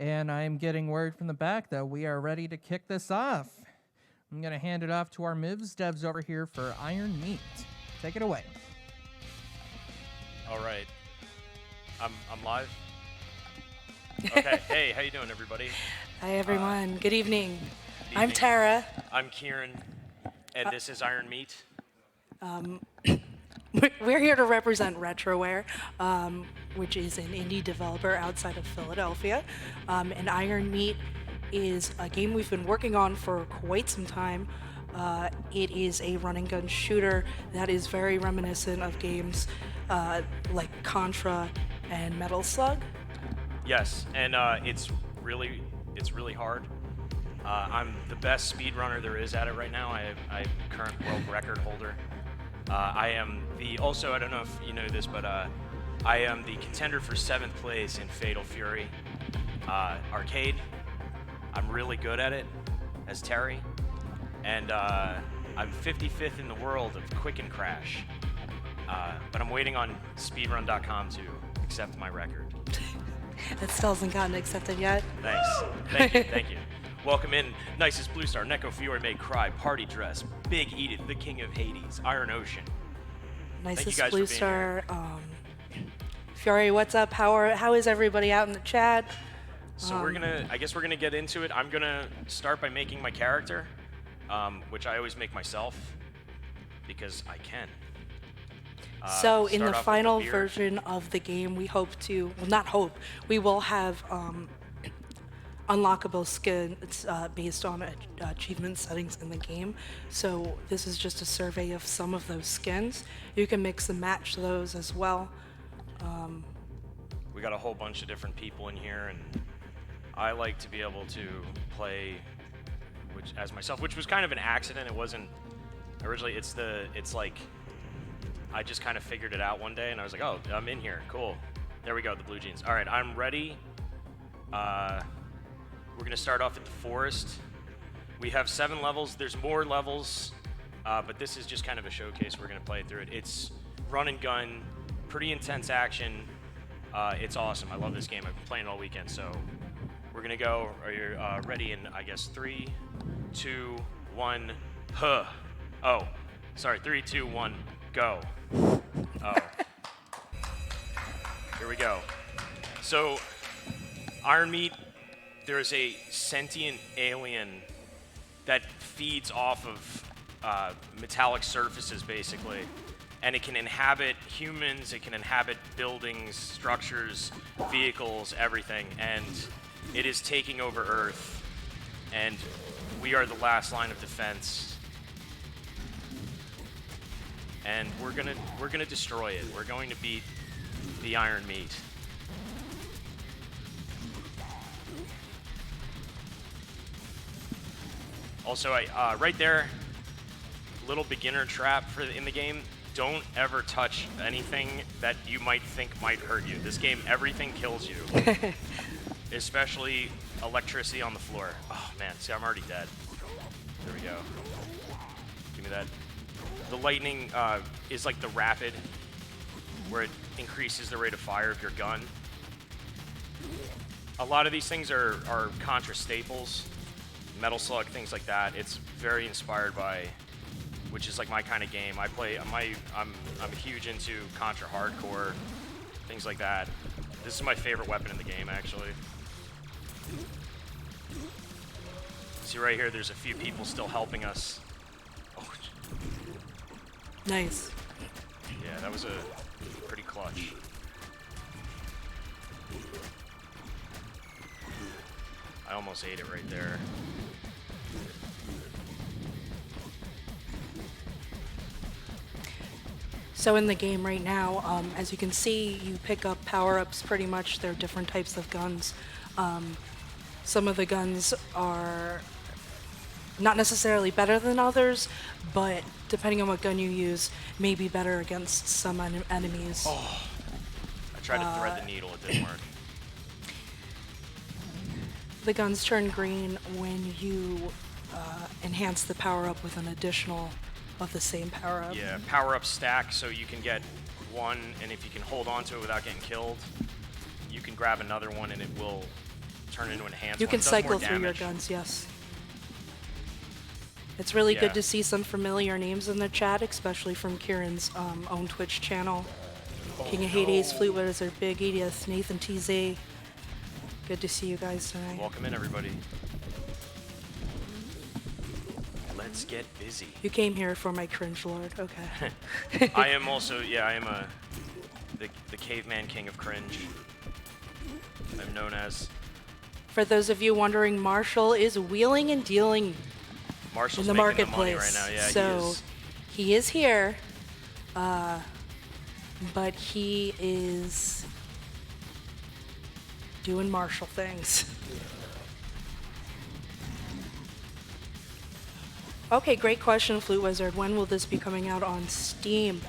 And I'm getting word from the back that we are ready to kick this off. I'm going to hand it off to our MIVS devs over here for Iron Meat. Take it away. All right. I'm live. Okay. Hey, how you doing, everybody? Hi, everyone. Good evening. Good I'm evening. Tara. I'm Kieeeern, and this is Iron Meat. We're here to represent Retroware, which is an indie developer outside of Philadelphia. And Iron Meat is a game we've been working on for quite some time. It is a run-and-gun shooter that is very reminiscent of games like Contra and Metal Slug. Yes, and it's really hard. I'm the best speedrunner there is at it right now. I'm current world record holder. I am also, I don't know if you know this, but I am the contender for 7th place in Fatal Fury arcade. I'm really good at it as Terry, and I'm 55th in the world of Quick and Crash. But I'm waiting on speedrun.com to accept my record. That still hasn't gotten accepted yet. Thanks. Thank you. Thank you. Welcome in, Nicest Blue Star, Neko Fiore May Cry, Party Dress, Big Edith, the King of Hades, Iron Ocean. Nicest guys Blue for being Star. Fury, what's up? How is everybody out in the chat? So I guess we're gonna get into it. I'm gonna start by making my character, which I always make myself because I can. So in the start off with final beard. version of the game, we hope to, well, not hope, we will have unlockable skins based on achievement settings in the game. So this is just a survey of some of those skins. You can mix and match those as well. We got a whole bunch of different people in here, and I like to be able to play as myself, which was kind of an accident. It wasn't originally. It's like I just kind of figured it out one day, and I was like, oh, I'm in here. Cool. There we go, the blue jeans. All right, I'm ready. We're going to start off at the forest. We have 7 levels. There's more levels, but this is just kind of a showcase. We're going to play through it. It's run and gun, pretty intense action. It's awesome. I love this game. I've been playing it all weekend, so we're going to go. Are you ready in, I guess, 3, 2, 1, huh. Oh, sorry, 3, 2, 1, go. Oh. Here we go. So, Iron Meat, there's a sentient alien that feeds off of metallic surfaces, basically. And it can inhabit humans, it can inhabit buildings, structures, vehicles, everything. And it is taking over Earth. And we are the last line of defense. And we're gonna destroy it. We're going to beat the Iron Meat. Also, right there, little beginner trap in the game. Don't ever touch anything that you might think might hurt you. This game, everything kills you, especially electricity on the floor. Oh man, see, I'm already dead. There we go. Give me that. The lightning is like the rapid, where it increases the rate of fire of your gun. A lot of these things are Contra staples, Metal Slug, things like that. It's very inspired by, which is like my kind of game. I'm huge into Contra hardcore, things like that. This is my favorite weapon in the game, actually. See right here, there's a few people still helping us. Oh. Nice. Yeah, that was a pretty clutch. I almost ate it right there. So in the game right now, as you can see, you pick up power-ups pretty much. They're different types of guns. Some of the guns are not necessarily better than others, but depending on what gun you use, may be better against some enemies. Oh, I tried to thread the needle, it didn't work. The guns turn green when you enhance the power-up with an additional of the same power-up. Yeah, power-up stack, so you can get one, and if you can hold on to it without getting killed, you can grab another one and it will turn into enhanced You one. can It does more cycle through your damage. guns, yes. It's really Yeah. good to see some familiar names in the chat, especially from Kieeeern's own Twitch channel. King of Hades, Flute Wizard, Big Edith, Nathan TZ. Good to see you guys tonight. Welcome in, everybody. Let's get busy. You came here for my cringe lord, okay. I am also, yeah, I am the caveman king of cringe. I'm known as. For those of you wondering, Marshall is wheeling and dealing Marshall's in the making marketplace. the money right now. Yeah, so he is here, but he is doing Marshall things. Okay, great question, Flute Wizard. When will this be coming out on Steam?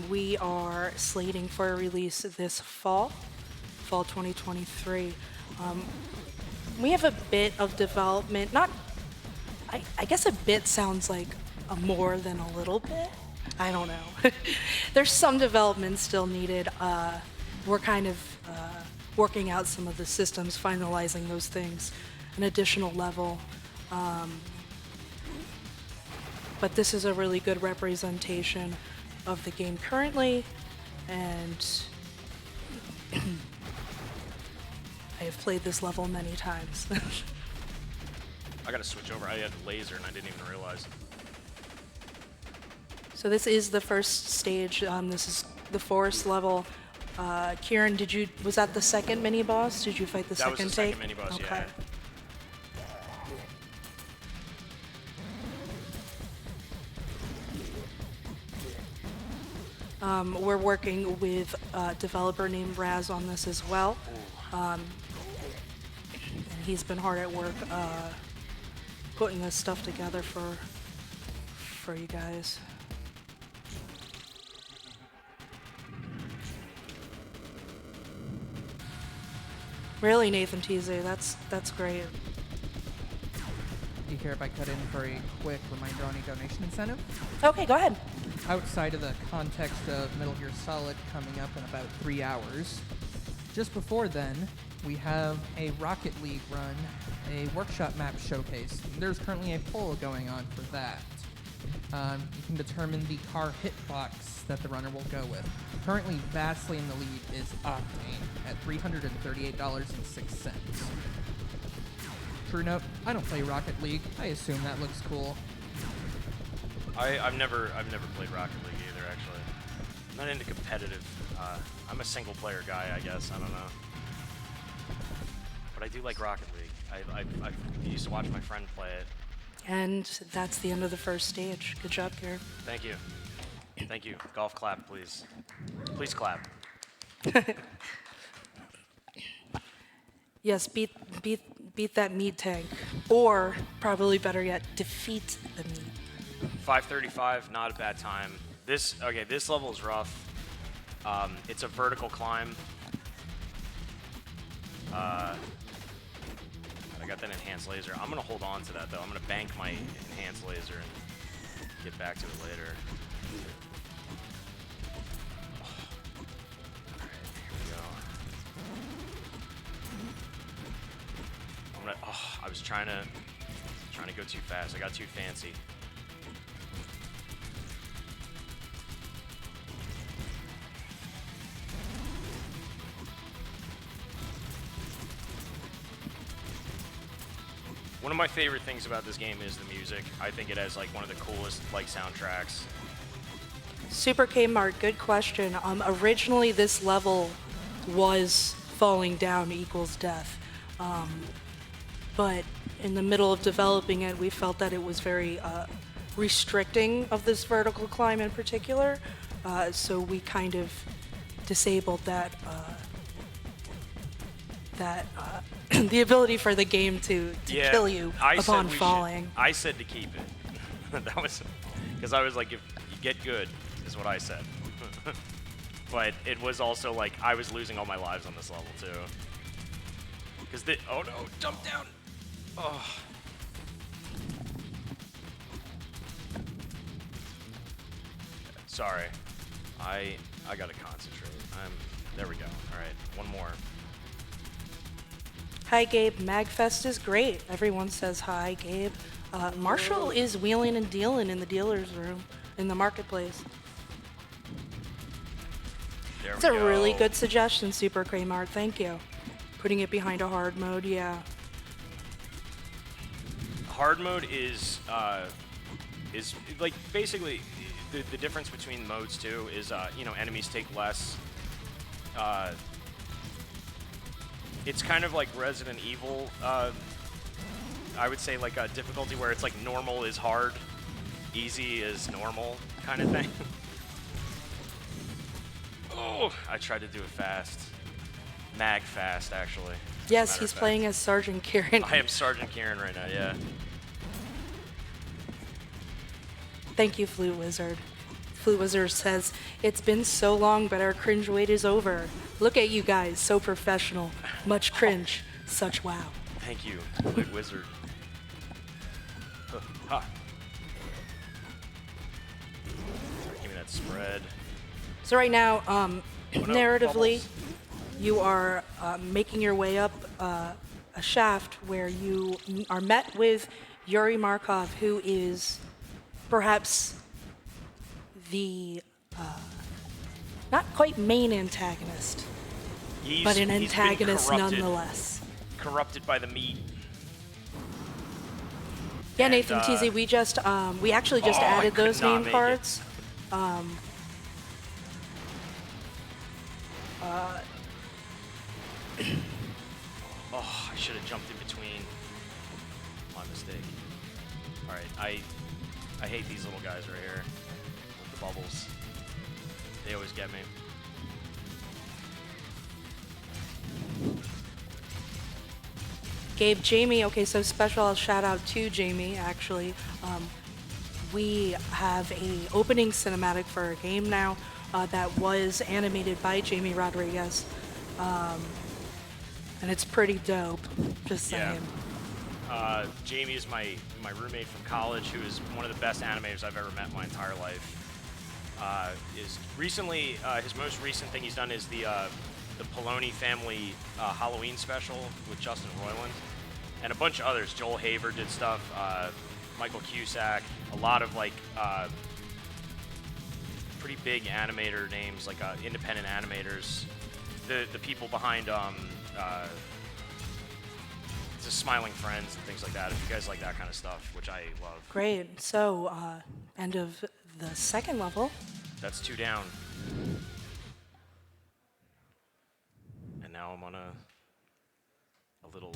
We are slating for a release this fall 2023. We have a bit of development, I guess a bit sounds like a more than a little bit. I don't know. There's some development still needed. We're kind of working out some of the systems, finalizing those things, an additional level. But this is a really good representation of the game currently, and I have played this level many times. I gotta switch over. I had laser and I didn't even realize. So this is the first stage. This is the forest level. Kieeeern, was that the second mini boss? Did you fight the second That was the take? second mini boss, Okay. yeah. We're working with a developer named Raz on this as well. And he's been hard at work putting this stuff together for you guys. Really, Nathan TZ, that's great. Do you care if I cut in for a quick reminder on a donation incentive? Okay, go ahead. Outside of the context of Metal Gear Solid coming up in about 3 hours, just before then, we have a Rocket League run, a workshop map showcase. There's currently a poll going on for that. You can determine the car hitbox that the runner will go with. Currently, vastly in the lead is Octane at $338.06. True note, I don't play Rocket League. I assume that looks cool. I've never played Rocket League either, actually. I'm not into competitive. I'm a single player guy, I guess. I don't know. But I do like Rocket League. I used to watch my friend play it. And that's the end of the first stage. Good job, Kieeeern. Thank you. Thank you. Golf clap, please. Please clap. Yes, beat that meat tank, or probably better yet, defeat the meat. 5:35, not a bad time. This level is rough. It's a vertical climb. I got that enhanced laser. I'm gonna hold on to that though. I'm gonna bank my enhanced laser and get back to it later. I was trying to go too fast. I got too fancy. One of my favorite things about this game is the music. I think it has like one of the coolest like soundtracks. Super Kmart, good question. Originally, this level was falling down equals death. But in the middle of developing it, we felt that it was very restricting of this vertical climb in particular. So we kind of disabled that the ability for the game to kill you upon falling. I said to keep it. That was because I was like, if you get good, is what I said. But it was also like I was losing all my lives on this level too. Because oh no, jump down. Oh. Sorry. I gotta concentrate. There we go. All right, one more. Hi, Gabe. MAGFest is great. Everyone says hi, Gabe. Marshall is wheeling and dealing in the dealer's room in the marketplace. There It's we a go. really good suggestion, Super Kramer. Thank you. Putting it behind a hard mode, yeah. Hard mode is like basically the difference between modes too is you know, enemies take less. It's kind of like Resident Evil. I would say like a difficulty where it's like normal is hard, easy is normal kind of thing. Oh, I tried to do it fast. MAGFAST, actually. Yes, Matter he's of fact. playing as Sergeant Kieeeern. I am Sergeant Kieeeern right now, yeah. Thank you, Flute Wizard. Flute Wizard says, it's been so long, but our cringe wait is over. Look at you guys, so professional. Much cringe, such wow. Thank you, Flute Wizard. Ha. Give me that spread. So right now, no, narratively, bubbles. you are making your way up a shaft where you are met with Yuri Markov, who is perhaps the not quite main antagonist, but an He's been antagonist corrupted- nonetheless. Corrupted by the meat. Yeah, And, Nathan Teasy, we actually just I added could those not name make it. cards. Oh, I should have jumped in between. My mistake. All right, I hate these little guys right here with the bubbles. They always get me. Gabe, Jamie, okay, so special shout out to Jamie, actually. We have a opening cinematic for a game now that was animated by Jamie Rodriguez. And it's pretty dope, just saying. Yeah. Jamie is my roommate from college, who is one of the best animators I've ever met in my entire life. Is recently his most recent thing he's done is the Poloni family Halloween special with Justin Roiland, and a bunch of others. Joel Haver did stuff. Michael Cusack, a lot of like pretty big animator names, like independent animators. The people behind the Smiling Friends and things like that. If you guys like that kind of stuff, which I love. Great. So, end of the second level. That's 2 down. And now I'm on a little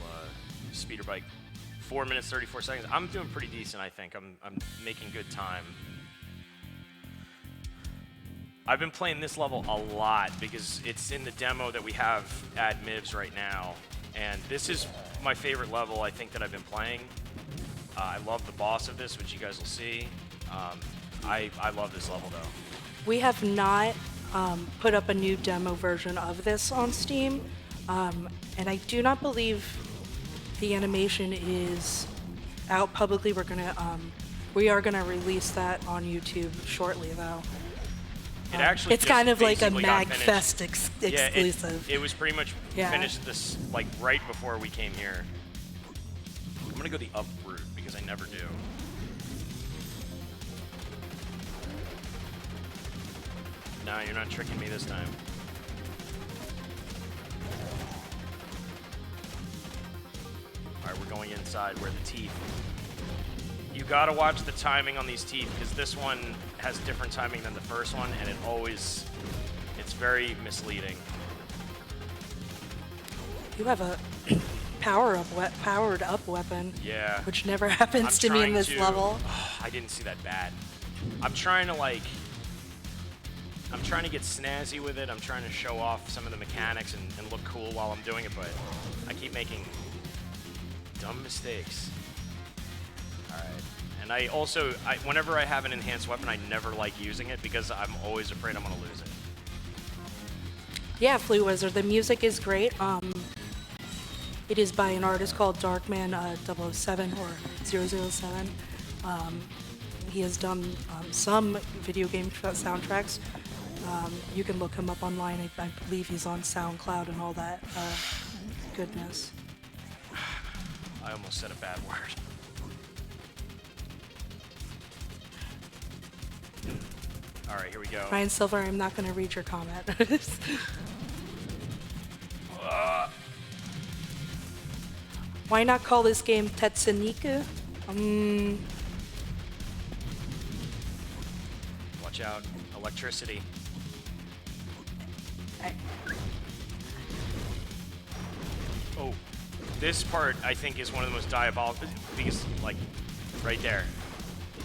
speeder bike. 4 minutes 34 seconds. I'm doing pretty decent, I think. I'm making good time. I've been playing this level a lot because it's in the demo that we have at MIVS right now, and this is my favorite level I think that I've been playing. I love the boss of this, which you guys will see. I love this level though. We have not put up a new demo version of this on Steam, and I do not believe the animation is out publicly. We are gonna release that on YouTube shortly, though. It actually It's just kind of like a basically got finished. MAGFest Yeah, exclusive. it was pretty much Yeah. finished this like right before we came here. I'm gonna go the up route because I never do. No, you're not tricking me this time. Alright, we're going inside where the teeth. You gotta watch the timing on these teeth because this one has different timing than the first one, and it's very misleading. You have a powered up weapon. Yeah. Which never happens to me in trying this to- level. I didn't see that bad. I'm trying to get snazzy with it. I'm trying to show off some of the mechanics and look cool while I'm doing it, but I keep making dumb mistakes. Alright. And I also, whenever I have an enhanced weapon, I never like using it because I'm always afraid I'm going to lose it. Yeah, Flute Wizard. The music is great. It is by an artist called Darkman 007 or 007. He has done some video game soundtracks. You can look him up online. I believe he's on SoundCloud and all that goodness. almost said a bad word. All right, here we go. Ryan Silver, I'm not going to read your comment. Why not call this game Tetsunika? Watch out, electricity. Oh, this part I think is one of the most diabolical because, like, right there,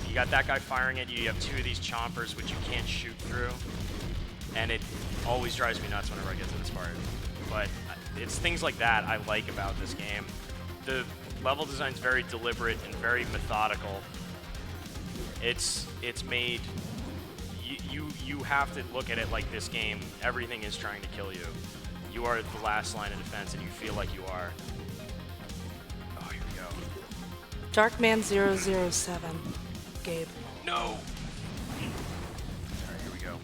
you got that guy firing at you. You have two of these chompers which you can't shoot through, and it always drives me nuts whenever I get to this part. But it's things like that I like about this game. The level design is very deliberate and very methodical. It's made. You have to look at it like this game. Everything is trying to kill you. You are the last line of defense, and you feel like you are. Oh, here we go. Darkman007, Gabe. No! Alright, here we go.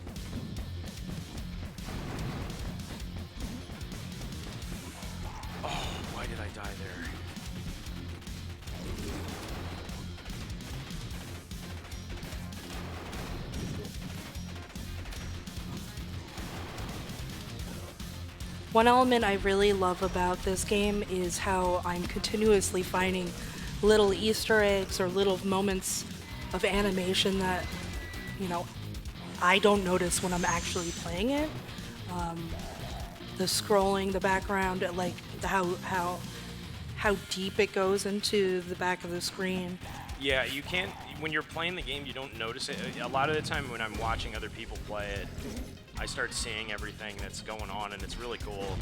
Oh, why did I die there? One element I really love about this game is how I'm continuously finding little Easter eggs or little moments of animation that, you know, I don't notice when I'm actually playing it. The scrolling, the background, like how deep it goes into the back of the screen. Yeah, you can't, when you're playing the game, you don't notice it. A lot of the time when I'm watching other people play it, I start seeing everything that's going on, and it's really cool.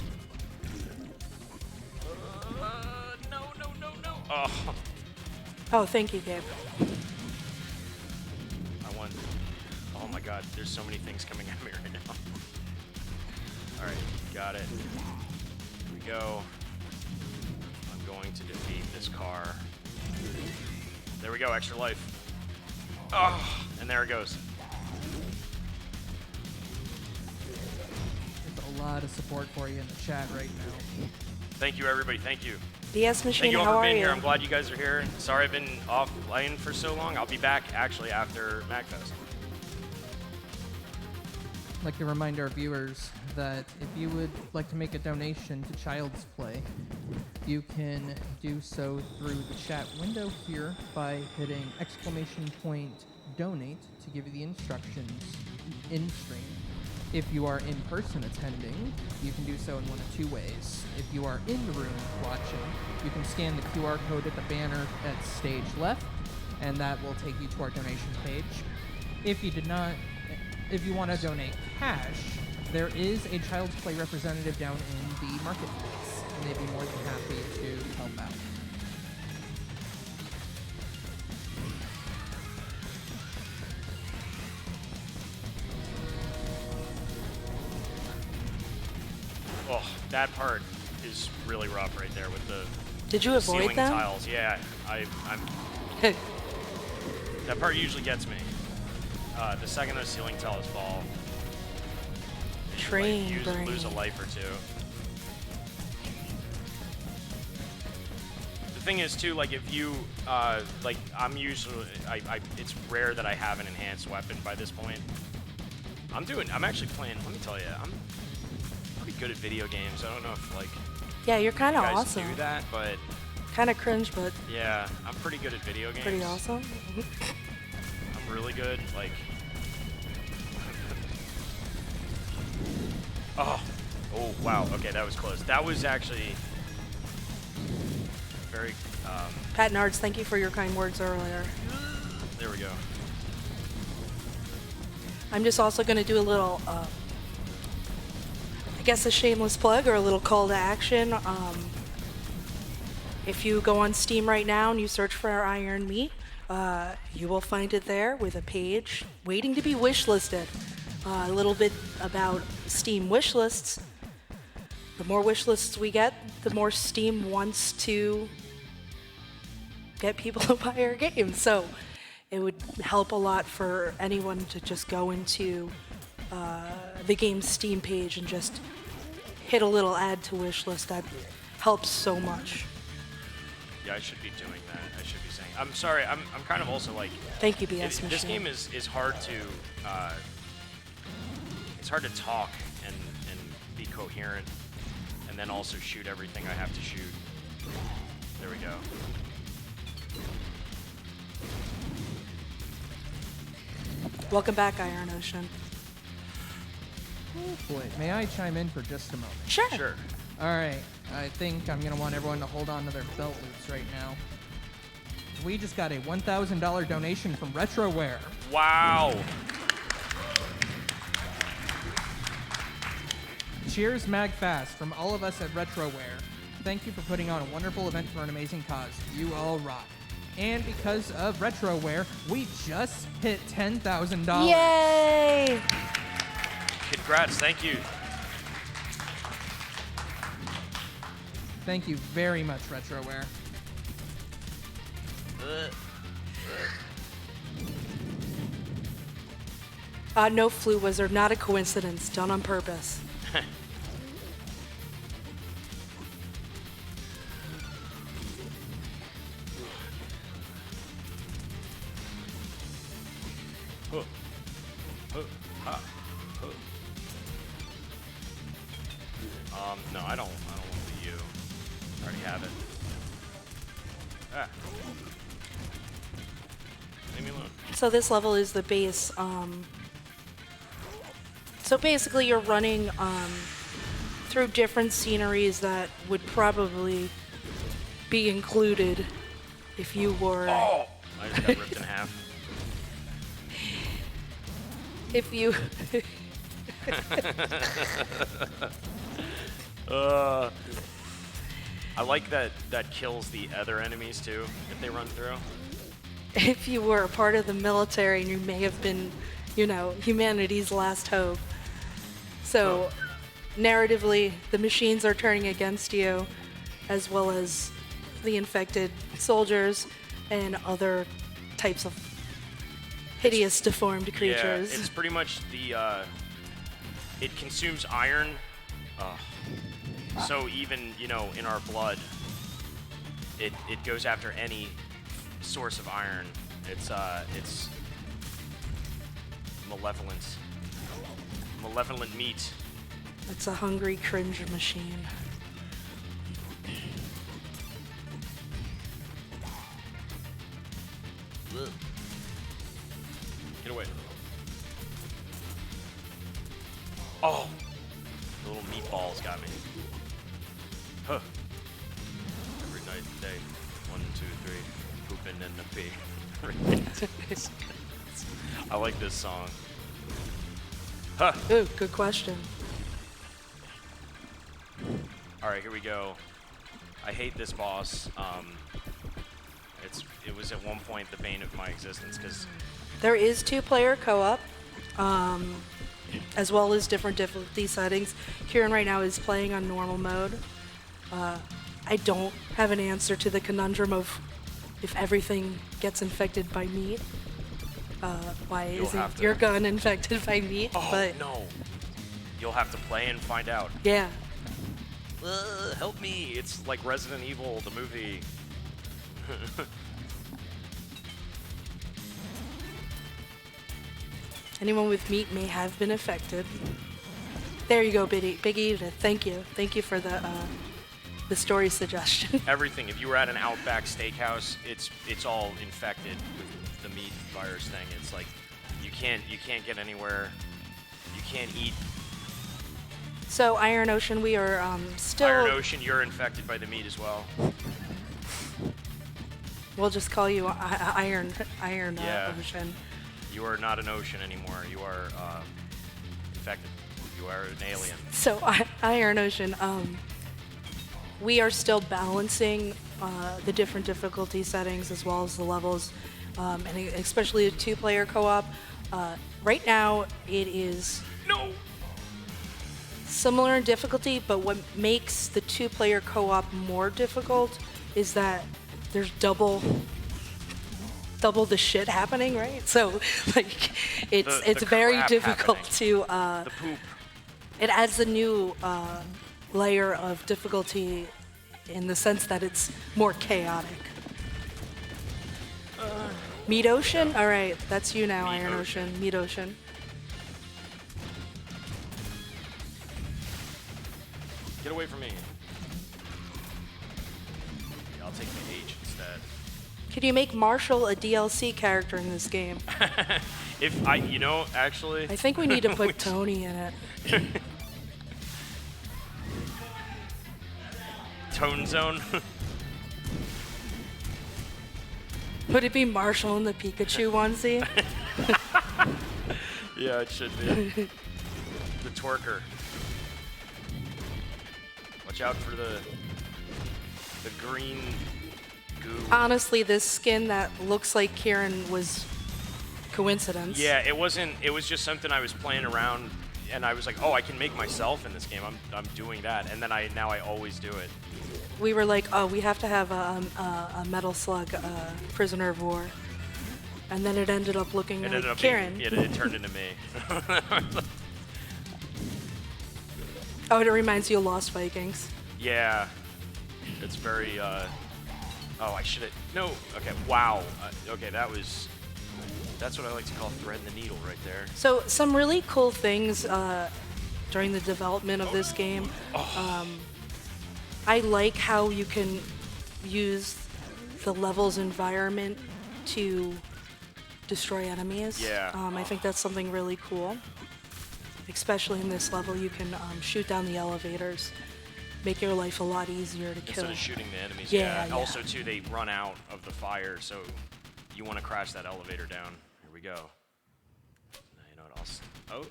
No. Oh, thank you, Gabe. I won. Oh my god, there's so many things coming at me right now. Alright, got it. Here we go. I'm going to defeat this car. There we go, extra life. Oh, and there it goes. There's a lot of support for you in the chat right now. Thank you, everybody. Thank you. BS Machine, Thank you all how for are being you? here. I'm glad you guys are here. Sorry I've been offline for so long. I'll be back actually after MAGFest. I'd like to remind our viewers that if you would like to make a donation to Child's Play, you can do so through the chat window here by hitting !donate to give you the instructions in stream. If you are in person attending, you can do so in one of two ways. If you are in the room watching, you can scan the QR code at the banner at stage left, and that will take you to our donation page. If you want to donate cash, there is a Child's Play representative down in the marketplace, and they'd be more than happy to help out. Oh, that part is really rough right there with the Did you avoid ceiling them? tiles. Yeah, I'm. That part usually gets me. The second those ceiling tiles fall, Train you brain. lose a life or two. The thing is too, like if you, like I'm usually, it's rare that I have an enhanced weapon by this point. I'm actually playing. Let me tell you, I'm pretty good at video games. I don't know if like Yeah, you're kind of you guys awesome. do that, but Kind of cringe, but yeah, I'm pretty good at video games. pretty awesome. I'm really good. Like, oh wow. Okay, that was close. That was actually very. Pat Nards, thank you for your kind words earlier. There we go. I'm just also going to do a little, I guess a shameless plug or a little call to action. If you go on Steam right now and you search for our Iron Meat, you will find it there with a page waiting to be wishlisted. A little bit about Steam wishlists. The more wishlists we get, the more Steam wants to get people to buy our games. So it would help a lot for anyone to just go into the game's Steam page and just hit a little add to wishlist. That helps so much. Yeah, I should be doing that. I should be saying. I'm sorry. I'm kind of also like. Thank you, BS Machine. This game is hard to. It's hard to talk and be coherent, and then also shoot everything I have to shoot. There we go. Welcome back, Iron Ocean. Oh boy, may I chime in for just a moment? Sure. Sure. All right, I think I'm gonna want everyone to hold on to their belt loops right now. We just got a $1,000 donation from Retroware. Wow. Cheers, MagFAST, from all of us at Retroware. Thank you for putting on a wonderful event for an amazing cause. You all rock. And because of Retroware, we just hit $10,000. Yay! Congrats. Thank you. Thank you very much, Retroware. No, Flu Wizard, not a coincidence, done on purpose. No, I don't want the U. I already have it. Ah. Leave me alone. So this level is the base. So basically you're running through different sceneries that would probably be included if you were... Oh! I just got ripped in half. If you... I like that kills the other enemies too, if they run through. if you were a part of the military and you may have been, you know, humanity's last hope. So, narratively, the machines are turning against you, as well as the infected soldiers and other types of hideous, deformed creatures. Yeah, it's pretty much the, it consumes iron. So even, you know, in our blood, it goes after any source of iron. It's malevolent. Malevolent meat. It's a hungry cringe machine. Get away. Oh! The little meatballs got me. Huh. Every night and day. 1, 2, 3. Pooping in the pee. I like this song. Huh. Ooh, good question. Alright, here we go. I hate this boss. It was at one point the bane of my existence because There is 2-player co-op, as well as different difficulty settings. Kieeeeern right now is playing on normal mode. I don't have an answer to the conundrum of if everything gets infected by meat. Why isn't your gun infected by meat? Oh, but no. You'll have to play and find out. yeah. Help me. It's like Resident Evil, the movie. Anyone with meat may have been affected. There you go, Big Edith. Thank you. Thank you for the story suggestion. Everything. If you were at an Outback Steakhouse, it's all infected with the meat virus thing. It's like you can't get anywhere. You can't eat. So Iron Ocean, we are still. Iron Ocean, you're infected by the meat as well. We'll just call you Iron Yeah. Ocean. You are not an ocean anymore. You are infected. You are an alien. So Iron Ocean, we are still balancing the different difficulty settings as well as the levels, and especially a 2-player co-op. Right now, it is similar in difficulty, but what makes the 2-player co-op more difficult is that there's double the shit happening, right? So, like, it's the very crap difficult happening. to. The poop. It adds a new layer of difficulty in the sense that it's more chaotic. Meat Ocean? All right, that's you now, Iron Ocean. Meat Ocean. Get away from me. Yeah, I'll take the H instead. Could you make Marshall a DLC character in this game? If I, you know, actually. I think we need to put Tony in it. Tone Zone. Would it be Marshall in the Pikachu onesie? Yeah, it should be. The twerker. Watch out for the green goo. Honestly, this skin that looks like Kieeeern was coincidence. Yeah, it wasn't. It was just something I was playing around, and I was like, oh, I can make myself in this game. I'm doing that, and then now I always do it. We were like, oh, we have to have a Metal Slug prisoner of war. And then it ended up looking like Kieeeern. It turned into me. Oh, and it reminds you of Lost Vikings. Yeah. It's very, oh, I should have, no, okay, wow. Okay, that's what I like to call threading the needle right there. So, some really cool things during the development of this game. I like how you can use the level's environment to destroy enemies. Yeah. I think that's something really cool. Especially in this level, you can shoot down the elevators, make your life a lot easier to kill. Instead of shooting the enemies, yeah. Also, too, they run out of the fire, so you want to crash that elevator down. Here we go. Now you know what else? Oh.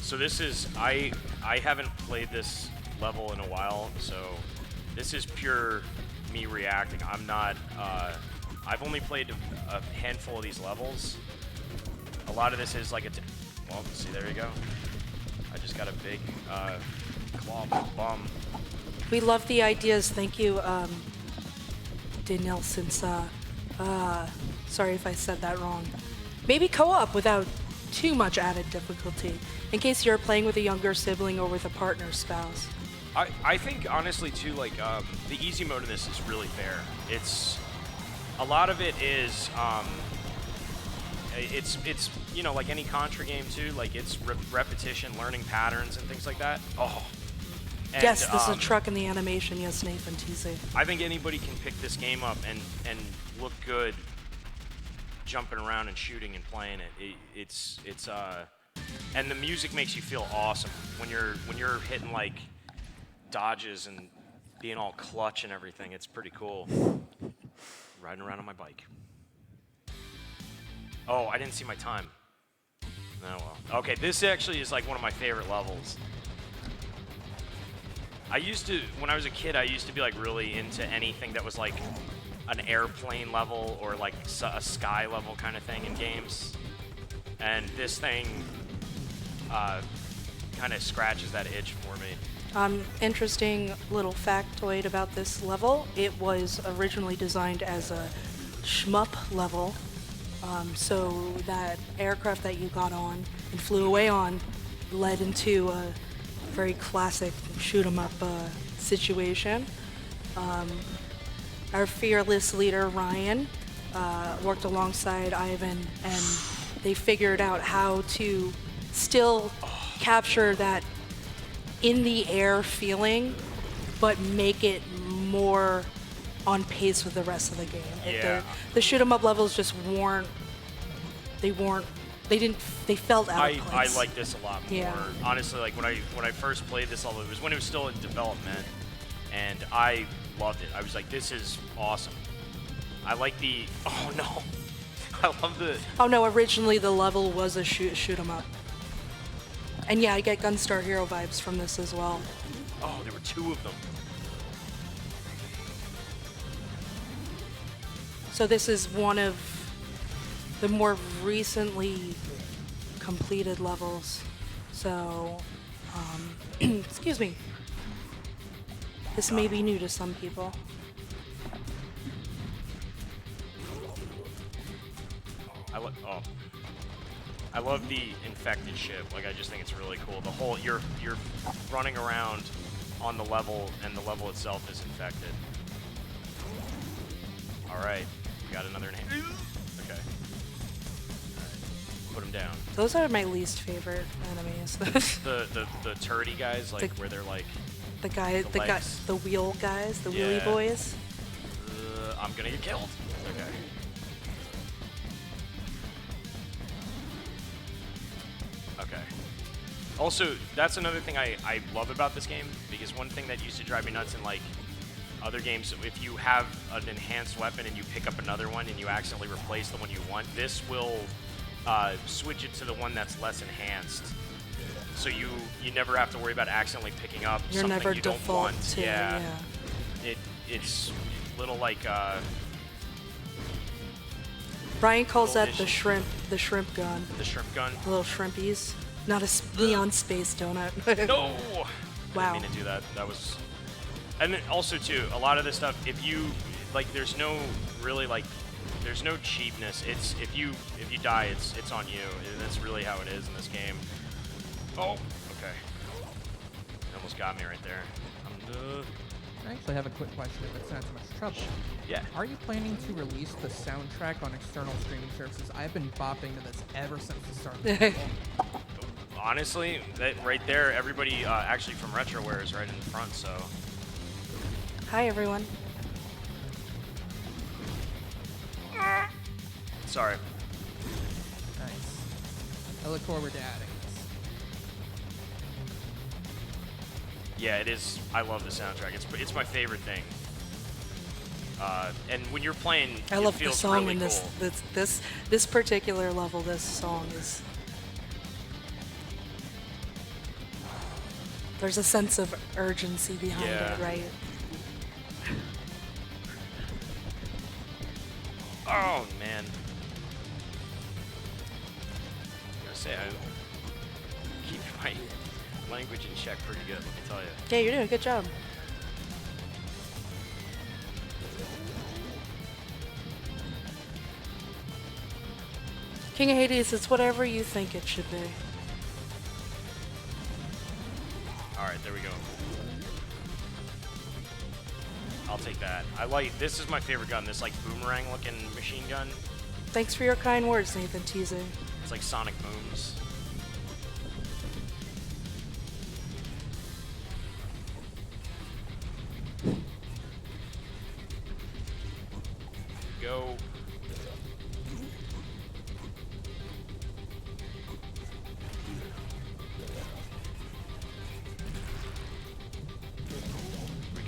So this is, I haven't played this level in a while, so this is pure me reacting. I'm not, I've only played a handful of these levels. A lot of this is like well, see, there you go. I just got a big claw bum. We love the ideas. Thank you, Danielle, since, sorry if I said that wrong. Maybe co-op without too much added difficulty, in case you're playing with a younger sibling or with a partner spouse. I think, honestly, too, like, the easy mode in this is really fair. It's, a lot of it is, it's you know, like any Contra game, too, like, it's repetition, learning patterns, and things like that. Oh. And, yes, this is a truck in the animation. Yes, Nathan TC. I think anybody can pick this game up and look good jumping around and shooting and playing it. It's and the music makes you feel awesome when you're hitting like dodges and being all clutch and everything. It's pretty cool. Riding around on my bike. Oh, I didn't see my time. Oh well. Okay, this actually is like one of my favorite levels. When I was a kid, I used to be like really into anything that was like an airplane level or like a sky level kind of thing in games. And this thing kind of scratches that itch for me. Interesting little factoid about this level. It was originally designed as a shmup level. So that aircraft that you got on and flew away on led into a very classic shoot 'em up situation. Our fearless leader, Ryan, worked alongside Ivan, and they figured out how to still capture that in the air feeling, but make it more on pace with the rest of the game. Yeah. The shoot 'em up levels just they felt out of place. I like this a lot more. Yeah. Honestly, like when I first played this level, it was when it was still in development, and I loved it. I was like, this is awesome. I like the, oh no. I love the... Oh no, originally the level was a shoot 'em up. And yeah, I get Gunstar Hero vibes from this as well. Oh, there were two of them. So this is one of the more recently completed levels. So Excuse me. This may be new to some people. I love the infected ship. Like, I just think it's really cool. The whole you're running around on the level, and the level itself is infected. All right, we got another name. Okay. All right. Put him down. Those are my least favorite enemies. the turdy guys, like where they're like the wheel guys, the wheelie boys. I'm gonna get killed. Okay. Okay. Also, that's another thing I love about this game, because one thing that used to drive me nuts in like other games, if you have an enhanced weapon and you pick up another one and you accidentally replace the one you want, this will switch it to the one that's less enhanced. So you never have to worry about accidentally picking up something you don't want. Yeah. It's little like Brian calls that the shrimp gun. The shrimp gun. The little shrimpies. Not a neon space donut. No! Wow. I didn't mean to do that. That was... And then also, too, a lot of this stuff, if you... Like, there's no really, like... There's no cheapness. It's... If you die, it's on you. And that's really how it is in this game. Oh! Okay. Almost got me right there. I actually have a quick question if it's not too much trouble. Yeah. Are you planning to release the soundtrack on external streaming services? I've been bopping to this ever since the start of the game. Honestly, that right there, everybody actually from Retroware is right in the front, so... Hi, everyone. Sorry. Nice. I look forward to adding this. Yeah, it is. I love the soundtrack. It's my favorite thing. And when you're playing, I love it the feels song really in cool. this particular level. This song is. There's a sense of urgency behind it, right? Oh man. I gotta say, I keep my language in check pretty good. Let me tell you. Yeah, you're doing a good job. King of Hades, it's whatever you think it should be. Alright, there we go. I'll take that. This is my favorite gun, this like boomerang looking machine gun. Thanks for your kind words, Nathan teasing. It's like sonic booms. Go.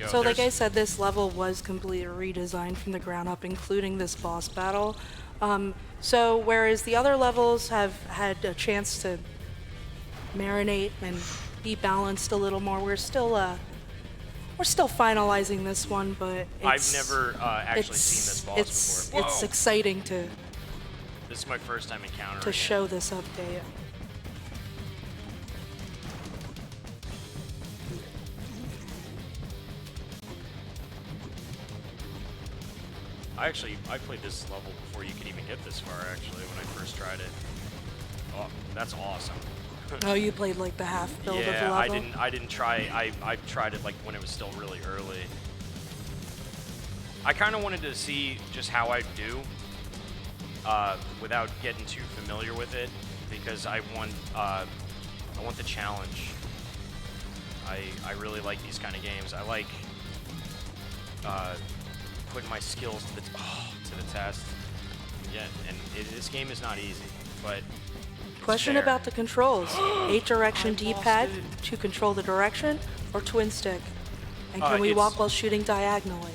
So like I said, this level was completely redesigned from the ground up, including this boss battle. So whereas the other levels have had a chance to marinate and be balanced a little more, we're still finalizing this one, but I've never actually seen this boss before. It's exciting to. This is my first time encountering to show this update. I played this level before you could even get this far, actually, when I first tried it. Oh, that's awesome. Oh, you played like the half build of the level? Yeah, I didn't try, I tried it like when it was still really early. I kind of wanted to see just how I'd do without getting too familiar with it, because I want the challenge. I really like these kind of games. I like putting my skills to the test. Yeah, and this game is not easy, but question about the controls: 8-direction D-pad to control the direction, or twin stick? And can we walk while shooting diagonally?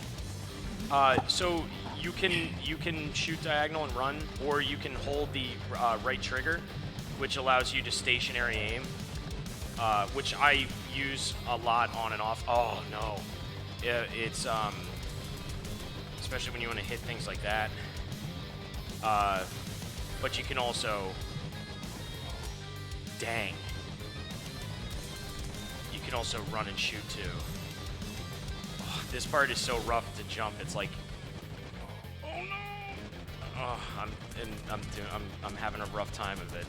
So you can shoot diagonal and run, or you can hold the right trigger, which allows you to stationary aim, which I use a lot on and off. Oh no, it's especially when you want to hit things like that. But you can also, dang. can also run and shoot too. Oh, this part is so rough to jump. It's like, oh no! Oh, I'm having a rough time of it.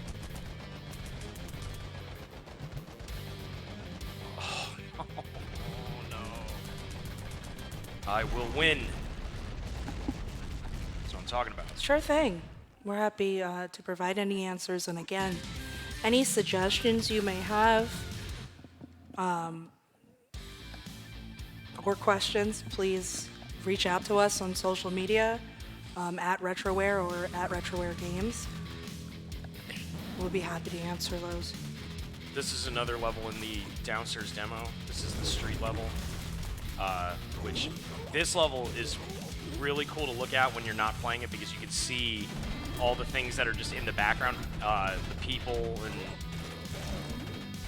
Oh no! Oh no! I will win. That's what I'm talking about. Sure thing. We're happy to provide any answers. And again, any suggestions you may have or questions, please reach out to us on social media at Retroware or at Retroware Games. We'll be happy to answer those. This is another level in the downstairs demo. This is the street level, which this level is really cool to look at when you're not playing it because you can see all the things that are just in the background, the people and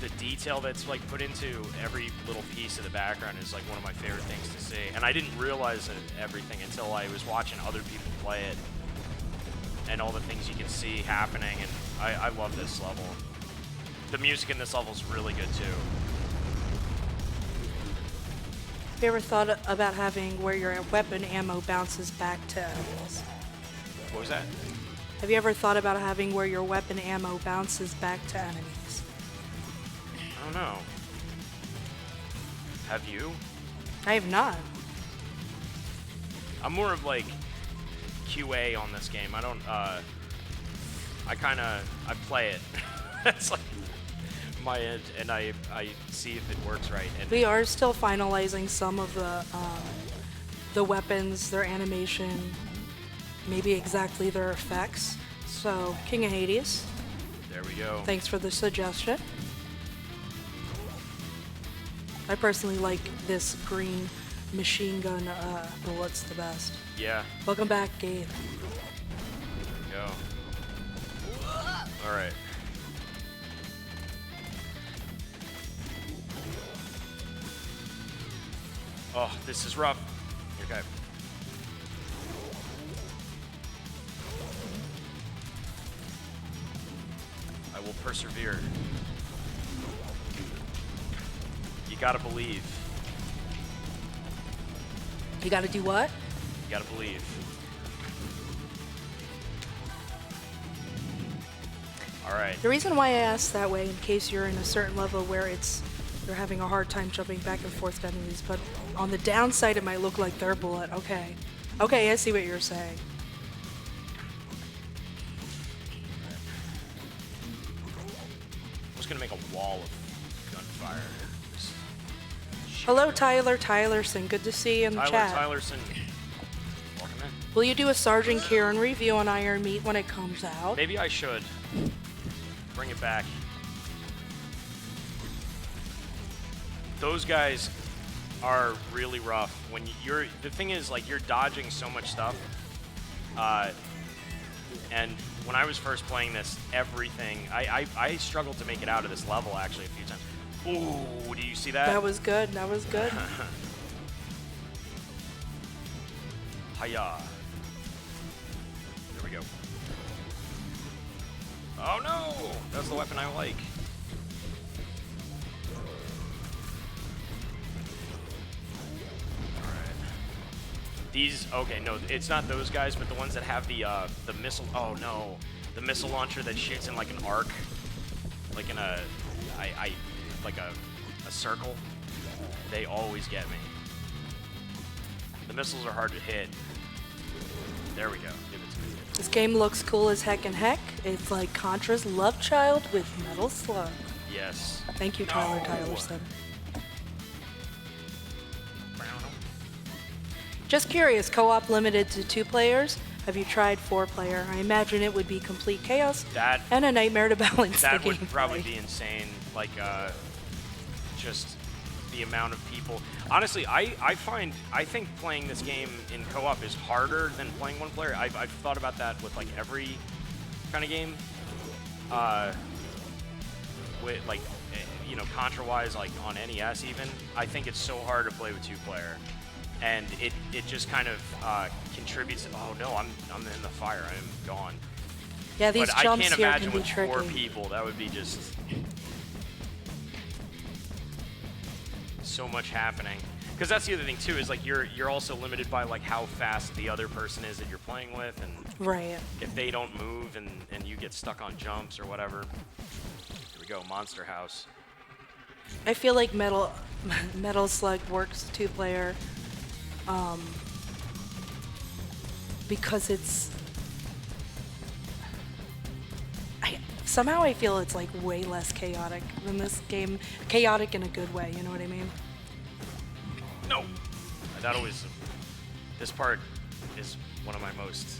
the detail that's like put into every little piece of the background is like one of my favorite things to see. And I didn't realize everything until I was watching other people play it and all the things you can see happening. And I love this level. The music in this level is really good too. Have you ever thought about having where your weapon ammo bounces back to enemies? What was that? Have you ever thought about having where your weapon ammo bounces back to enemies? I don't know. Have you? I have not. I'm more of like QA on this game. I don't, I play it. That's like my end, and I see if it works right. And We are still finalizing some of the weapons, their animation, maybe exactly their effects. So, King of Hades, there we go. thanks for the suggestion. I personally like this green machine gun bullets the best. Yeah, Welcome back, Gabe. there we go. All right. Oh, this is rough. Okay. I will persevere. You gotta believe. You gotta do what? You gotta believe. All right. The reason why I asked that way, in case you're in a certain level where you're having a hard time jumping back and forth to enemies, but on the downside it might look like their bullet. Okay. Okay, I see what you're saying. I'm just gonna make a wall of gunfire. Just Hello, Tyler Tylerson. Good to see you in the chat. Tylerson. Welcome in. Will you do a Sergeant Kieeeern review on Iron Meat when it comes out? Maybe I should bring it back. Those guys are really rough. When the thing is, like, you're dodging so much stuff. And when I was first playing this, everything, I struggled to make it out of this level actually a few times. Ooh, do you see that? That was good. That was good. Hiya. There we go. Oh no! That's the weapon I like. Alright. These, okay, no, it's not those guys, but the ones that have the missile, oh no. The missile launcher that shoots in like an arc. Like in a, like a circle. They always get me. The missiles are hard to hit. There we go. Give it to me. This game looks cool as heck and heck. It's like Contra's Love Child with Metal Slug. Yes. Thank you, Tyler Tylerson. Just curious, co-op limited to 2 players? Have you tried 4-player? I imagine it would be complete chaos and a nightmare to balance the That gameplay. would probably be insane. Like, just the amount of people. Honestly, I think playing this game in co-op is harder than playing one player. I've thought about that with like every kind of game. With like, you know, Contra-wise, like on NES even, I think it's so hard to play with 2-player. And it just kind of contributes. Oh no, I'm in the fire. I'm gone. Yeah, these but jumps I can't here imagine can be with tricky. 4 people. That would be just. so much happening. Because that's the other thing too, is like you're also limited by like how fast the other person is that you're playing with, and Right. if they don't move and you get stuck on jumps or whatever. Here we go, Monster House. I feel like Metal Slug works 2-player because it's somehow I feel it's like way less chaotic than this game. Chaotic in a good way, you know what I mean? No! That always... This part is one of my most...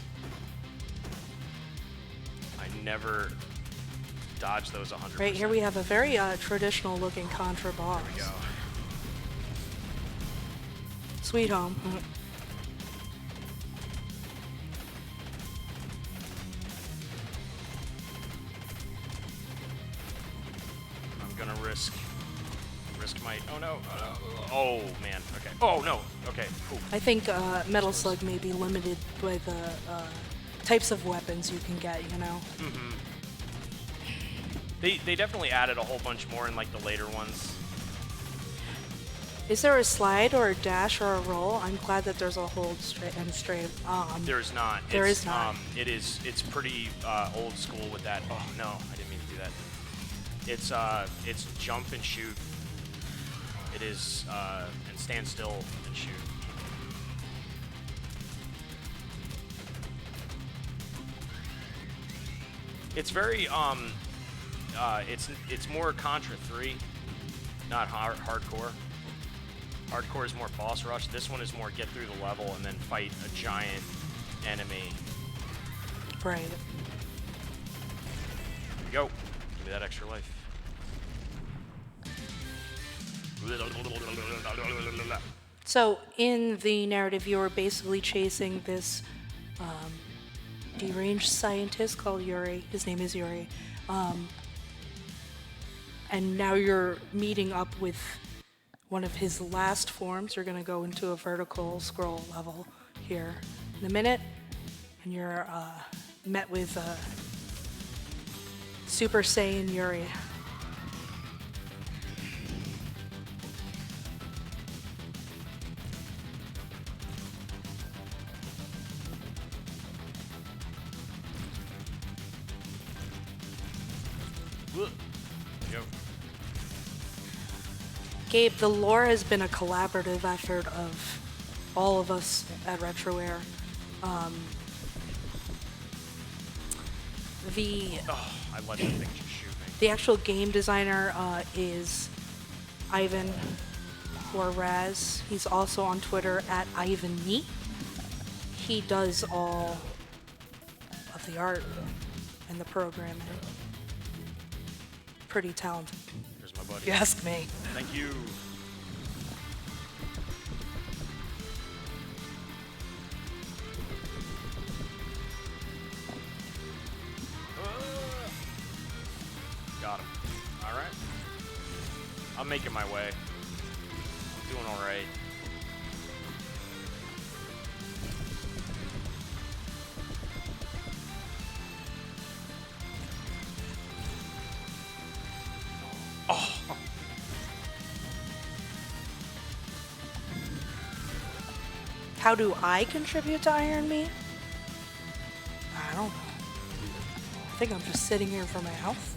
I never dodge those 100%. Right, here we have a very traditional looking Contra boss. There we go. Sweet home. I'm gonna risk my... Oh no. Oh man. Okay. Oh no. Okay. Ooh. I think Metal Slug may be limited by the types of weapons you can get, you know? Mm-hmm. They definitely added a whole bunch more in like the later ones. Is there a slide or a dash or a roll? I'm glad that there's a hold straight and straight. There's not. There is not. It's pretty old school with that. Oh no, I didn't mean to do that. It's jump and shoot. It is and stand still and shoot. It's very it's more Contra 3, not hardcore. Hardcore is more boss rush. This one is more get through the level and then fight a giant enemy. Right. Here we go. Give me that extra life. So in the narrative, you were basically chasing this deranged scientist called Yuri. His name is Yuri. And now you're meeting up with one of his last forms. You're going to go into a vertical scroll level here in a minute. And you're met with Super Saiyan Yuri. Go. Gabe, the lore has been a collaborative effort of all of us at Retroware. I let that thing just shoot me. The actual game designer is Ivan or Raz. He's also on Twitter at IvanMe. He does all of the art and the programming. Pretty talented, Here's my buddy. if you ask me. Thank you. Got him. All right. I'm making my way. I'm doing all right. Oh. How do I contribute to Iron Me? I don't know. I think I'm just sitting here for my health.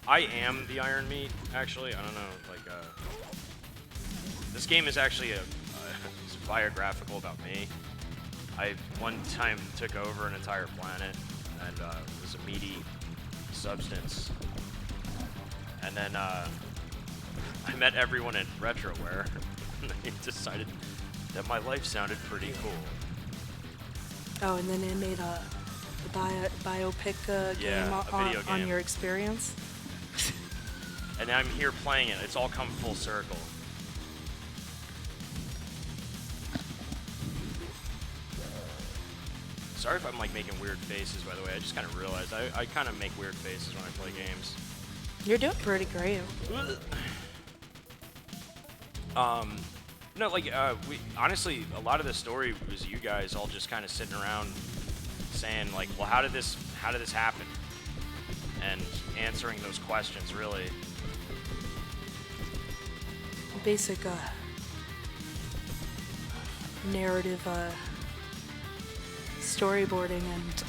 I am the Iron Meat, actually. I don't know, like, this game is actually it's biographical about me. I one time took over an entire planet and was a meaty substance. And then I met everyone at Retroware and they decided that my life sounded pretty cool. Oh, and then they made a biopic Yeah, game, a video on game. your experience. And I'm here playing it. It's all come full circle. Sorry if I'm like making weird faces, by the way. I just kind of realized I kind of make weird faces when I play games. You're doing pretty great. No, like we honestly, a lot of the story was you guys all just kind of sitting around saying like, well, how did this happen? And answering those questions really. basic narrative storyboarding and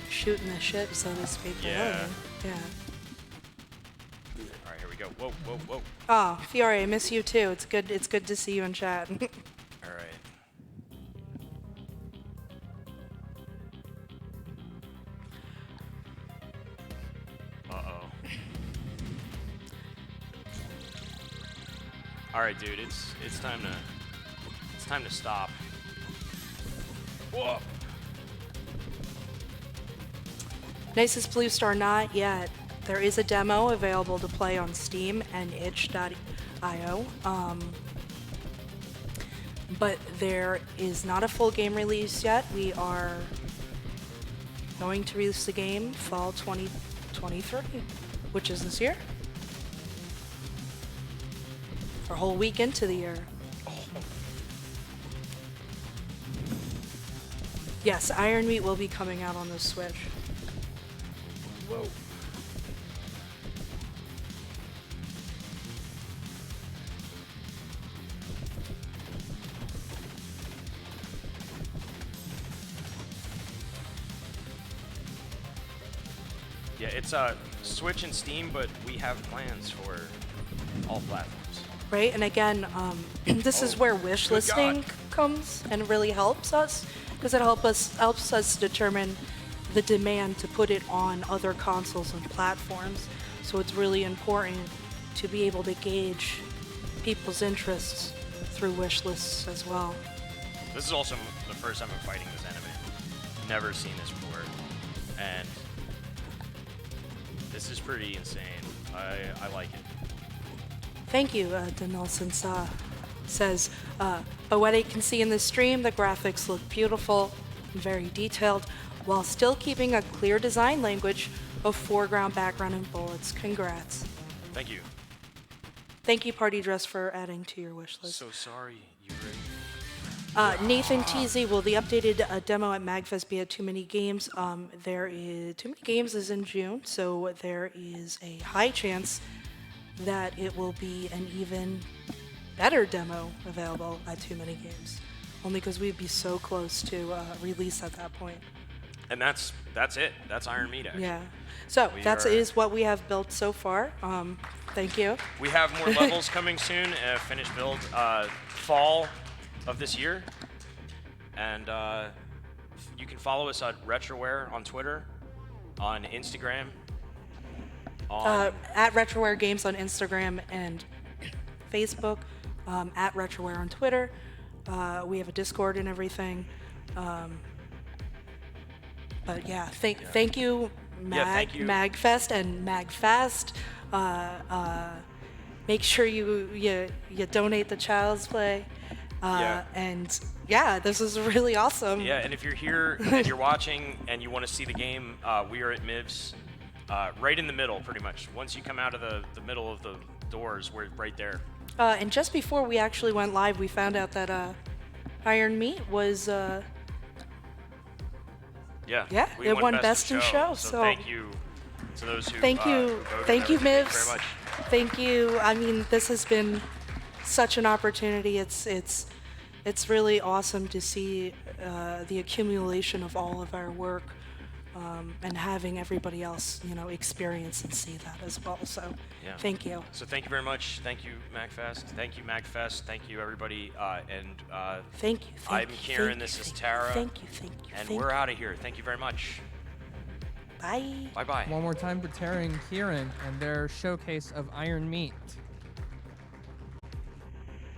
shooting the shit, so to speak. Yeah. Yeah. All right, here we go. Whoa, whoa, whoa. Oh, Fiore, I miss you too. It's good to see you in chat. All right. Uh-oh. All right, dude. It's time to stop. Whoa. Nicest Blue Star, not yet. There is a demo available to play on Steam and itch.io. But there is not a full game release yet. We are going to release the game fall 2023, which is this year. We're a whole week into the year. Yes, Iron Meat will be coming out on the Switch. Whoa. Yeah, it's Switch and Steam, but we have plans for all platforms. Right, and again, this is where wish good listing God. comes and really helps us, because it helps us determine the demand to put it on other consoles and platforms. So it's really important to be able to gauge people's interests through wish lists as well. This is also the first time I'm fighting this enemy. Never seen this before, and this is pretty insane. I like it. Thank you, Denelson says, but what I can see in the stream, the graphics look beautiful and very detailed, while still keeping a clear design language of foreground, background, and bullets. Congrats. Thank you. Thank you, Party Dress, for adding to your wish list. So sorry, Yuri. Nathan TZ, will the updated demo at MAGFest be at Too Many Games? There is Too Many Games is in June, so there is a high chance that it will be an even better demo available at Too Many Games, only because we'd be so close to release at that point. And that's it. That's Iron Meat, actually. Yeah. So We is what we have built so far. Thank you. We have more levels coming soon. Finished build fall of this year, and you can follow us at Retroware on Twitter, on Instagram. At Retroware Games on Instagram and Facebook, at Retroware on Twitter. We have a Discord and everything. But yeah, thank you, thank you. MAGFest and magFAST. Make sure you donate the Child's Play. And yeah, this is really awesome. Yeah, and if you're here and you're watching and you want to see the game, we are at MIVS, right in the middle, pretty much. Once you come out of the middle of the doors, we're right there. And just before we actually went live, we found out that Iron Meat was we it won Best in Show. So thank you to those who thank you, voted. thank you, Thank you very MIVS. much. Thank you. I mean, this has been such an opportunity. It's really awesome to see the accumulation of all of our work, and having everybody else, experience and see that as well. So, Yeah. thank you. So thank you very much. Thank you, MAGFest. Thank you, MAGFest. Thank you, everybody. Thank you. I'm Kieeeern. This is Tara. Thank you. And we're out of here. Thank you very much. Bye. Bye-bye. One more time for Tara and Kieeeern and their showcase of Iron Meat.